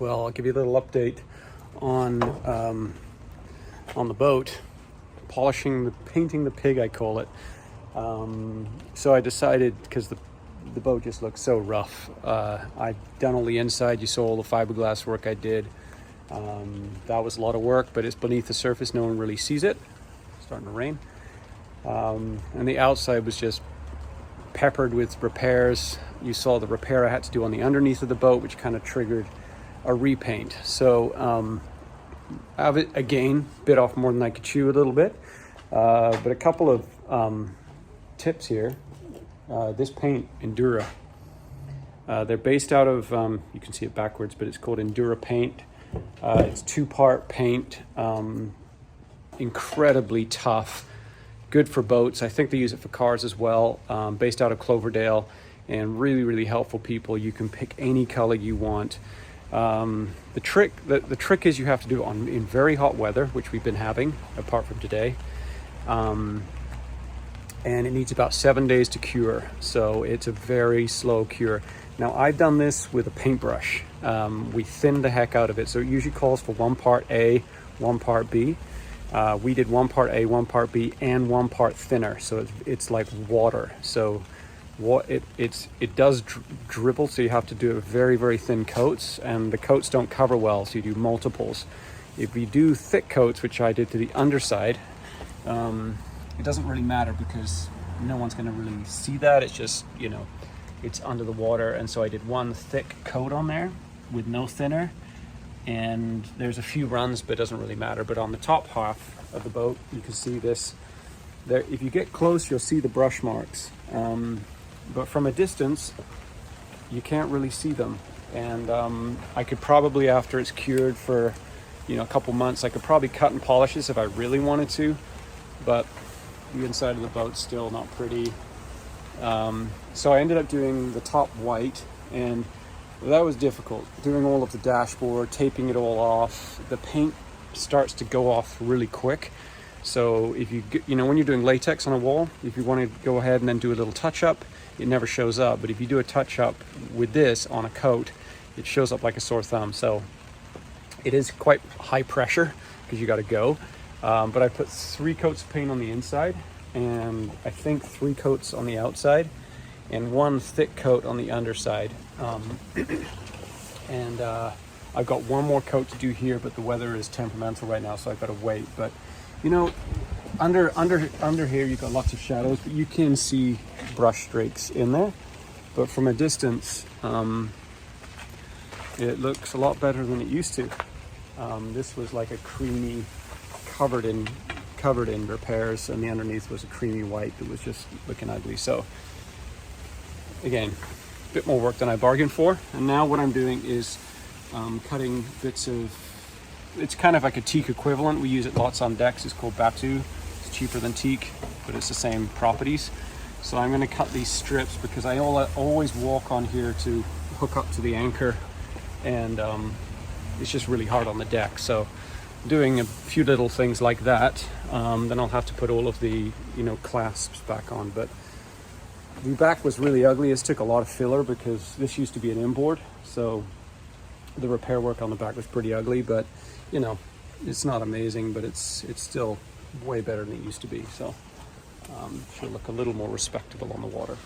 Well, I'll give you a little update on the boat, painting the pig, I call it. So I decided, because the boat just looks so rough. I've done all the inside. You saw all the fiberglass work I did. That was a lot of work, but it's beneath the surface. No one really sees it. It's starting to rain. And the outside was just peppered with repairs. You saw the repair I had to do on the underneath of the boat, which kind of triggered a repaint. So I've again bit off more than I could chew a little bit, but a couple of tips here. This paint, Endura, they're based out of, you can see it backwards, but it's called Endura paint. It's 2-part paint, incredibly tough, good for boats. I think they use it for cars as well. Based out of Cloverdale, and really helpful people. You can pick any color you want. The trick is you have to do it in very hot weather, which we've been having apart from today, and it needs about 7 days to cure, so it's a very slow cure. Now, I've done this with a paintbrush. We thinned the heck out of it, so it usually calls for 1 part A, 1 part B. We did 1 part A, 1 part B, and 1 part thinner, so it's like water. So it does dribble, so you have to do very thin coats, and the coats don't cover well, so you do multiples. If you do thick coats, which I did to the underside, it doesn't really matter because no one's going to really see that. It's just, it's under the water. And so I did 1 thick coat on there with no thinner, and there's a few runs, but it doesn't really matter. But on the top half of the boat, you can see this there. If you get close, you'll see the brush marks. But from a distance, you can't really see them. And I could probably, after it's cured for, a couple months, I could probably cut and polish this if I really wanted to. But the inside of the boat's still not pretty. So I ended up doing the top white, and that was difficult. Doing all of the dashboard, taping it all off. The paint starts to go off really quick. So if when you're doing latex on a wall, if you want to go ahead and then do a little touch up, it never shows up. But if you do a touch up with this on a coat, it shows up like a sore thumb. So it is quite high pressure because you got to go. But I put 3 coats of paint on the inside, and I think 3 coats on the outside, and 1 thick coat on the underside. And I've got 1 more coat to do here, but the weather is temperamental right now, so I've got to wait. But under here you've got lots of shadows, but you can see brush streaks in there. But from a distance, it looks a lot better than it used to. This was like a creamy, covered in repairs, and the underneath was a creamy white that was just looking ugly. So again, a bit more work than I bargained for. And now what I'm doing is cutting bits of, it's kind of like a teak equivalent. We use it lots on decks. It's called Batu. It's cheaper than teak, but it's the same properties. So I'm going to cut these strips because I always walk on here to hook up to the anchor, and it's just really hard on the deck. So doing a few little things like that, then I'll have to put all of the clasps back on. But the back was really ugly. It took a lot of filler because this used to be an inboard, so the repair work on the back was pretty ugly. But it's not amazing, but it's still way better than it used to be. So should look a little more respectable on the water.